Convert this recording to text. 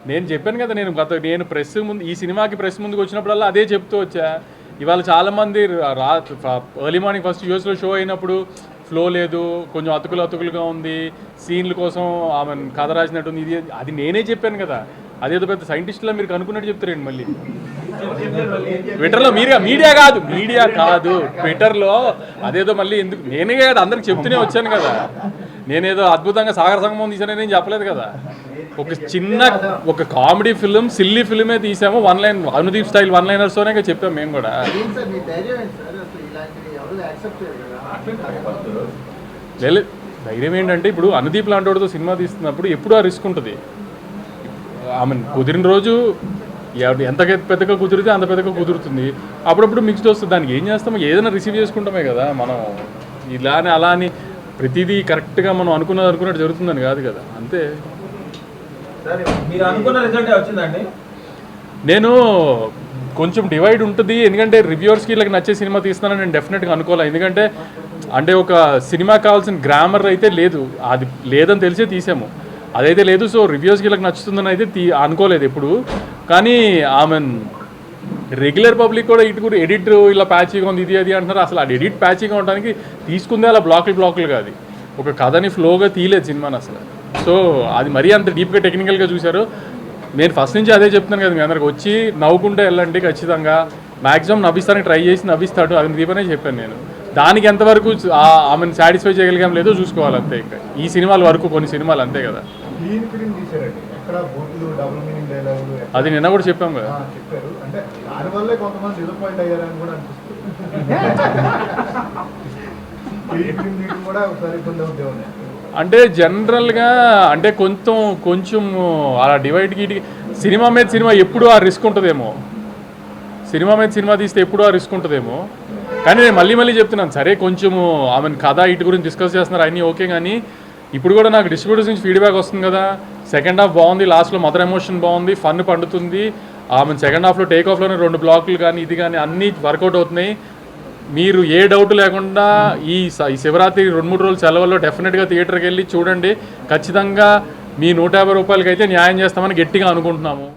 నేను చెప్పాను కదా, నేను ప్రెస్ ముందు, ఈ సినిమాకి ప్రెస్ ముందుకు వచ్చినప్పుడల్లా అదే చెప్తూ వచ్చా. ఇవాళ చాలామంది ఎర్లీ మార్నింగ్ ఫస్ట్ యూఎస్లో షో అయినప్పుడు ఫ్లో లేదు, కొంచెం అతుకులుగా ఉంది, సీన్ల కోసం ఆమె కథ రాసినట్టుంది, ఇది అది నేనే చెప్పాను కదా. అదేదో పెద్ద సైంటిస్టులా మీరు కనుక్కున్నట్టు చెప్తారండి మళ్ళీ ట్విట్టర్లో. మీడియా కాదు ట్విట్టర్లో అదేదో మళ్ళీ ఎందుకు, నేనే కదా అందరికి చెప్తూనే వచ్చాను కదా. నేనేదో అద్భుతంగా సాగర సంగమం తీసానని నేను చెప్పలేదు కదా. ఒక కామెడీ ఫిల్మ్, సిల్లీ ఫిల్మే తీసాము, one line Anudeep style one లైనర్స్తోనే చెప్పాము మేము కూడా. ధైర్యం ఏంటంటే ఇప్పుడు అనుదీప్ లాంటి వాడితో సినిమా తీస్తున్నప్పుడు ఎప్పుడు ఆ రిస్క్ ఉంటుంది. ఆమె కుదిరిన రోజు ఎంత పెద్దగా కుదిరితే అంత పెద్దగా కుదురుతుంది, అప్పుడప్పుడు మిక్స్డ్ వస్తుంది. దానికి ఏం చేస్తామో ఏదైనా రిసీవ్ చేసుకుంటామే కదా మనం. ఇలానే అలా అని ప్రతిదీ కరెక్ట్గా మనం అనుకున్నట్టు జరుగుతుందని కాదు కదా, అంతే. నేను కొంచెం డివైడ్ ఉంటుంది, ఎందుకంటే రివ్యూవర్స్కి వీళ్ళకి నచ్చే సినిమా తీస్తున్నానని నేను డెఫినెట్గా అనుకోవాలి. ఎందుకంటే ఒక సినిమా కావాల్సిన గ్రామర్ అయితే లేదు, అది లేదని తెలిసే తీసాము, అదైతే లేదు. సో రివ్యూవర్స్కి వీళ్ళకి నచ్చుతుందని అయితే అనుకోలేదు ఎప్పుడు. కానీ ఆమె రెగ్యులర్ పబ్లిక్ కూడా ఇటు కూడా ఎడిట్ ఇలా ప్యాచీగా ఉంది, ఇది అది అంటున్నారు. అసలు ఆ ఎడిట్ ప్యాచీగా ఉండడానికి తీసుకుందే అలా బ్లాకులు కాదు, ఒక కథని ఫ్లోగా తీయలేదు సినిమాని అసలు. సో అది మరీ అంత డీప్గా టెక్నికల్గా చూశారు. నేను ఫస్ట్ నుంచి అదే చెప్తున్నాను కదా, మీ అందరికి వచ్చి నవ్వుకుంటే వెళ్ళండి, ఖచ్చితంగా మ్యాక్సిమం నవ్విస్తానికి ట్రై చేసి నవ్విస్తాడు, అది దీపనే చెప్పాను నేను. దానికి ఎంతవరకు ఆమెను సాటిస్ఫై చేయగలిగాం లేదో చూసుకోవాలి అంతే. ఇంకా ఈ సినిమాల వరకు కొన్ని సినిమాలు అంతే కదా. అది నిన్న కూడా చెప్పాం కదా. అంటే జనరల్గా అంటే కొంచెం అలా డివైడ్కి సినిమా మీద సినిమా ఎప్పుడు ఆ రిస్క్ ఉంటుందేమో, సినిమా మీద సినిమా తీస్తే ఎప్పుడు ఆ రిస్క్ ఉంటుందేమో. కానీ నేను మళ్ళీ చెప్తున్నాను, సరే కొంచెము ఆమెను కథ ఇటు గురించి డిస్కస్ చేస్తున్నారు అన్నీ ఓకే, కానీ ఇప్పుడు కూడా నాకు డిస్ట్రిబ్యూటర్స్ నుంచి ఫీడ్బ్యాక్ వస్తుంది కదా. సెకండ్ హాఫ్ బాగుంది, లాస్ట్లో మదర్ ఎమోషన్ బాగుంది, ఫన్ పండుతుంది. ఆమె సెకండ్ హాఫ్లో టేక్ ఆఫ్లోనే 2 బ్లాకులు కానీ ఇది కానీ అన్నీ వర్కౌట్ అవుతున్నాయి. మీరు ఏ డౌట్ లేకుండా ఈ శివరాత్రి 2-3 రోజుల సెలవుల్లో డెఫినెట్గా థియేటర్కి వెళ్ళి చూడండి. ఖచ్చితంగా మీ 150 రూపాయలకి అయితే న్యాయం చేస్తామని గట్టిగా అనుకుంటున్నాము.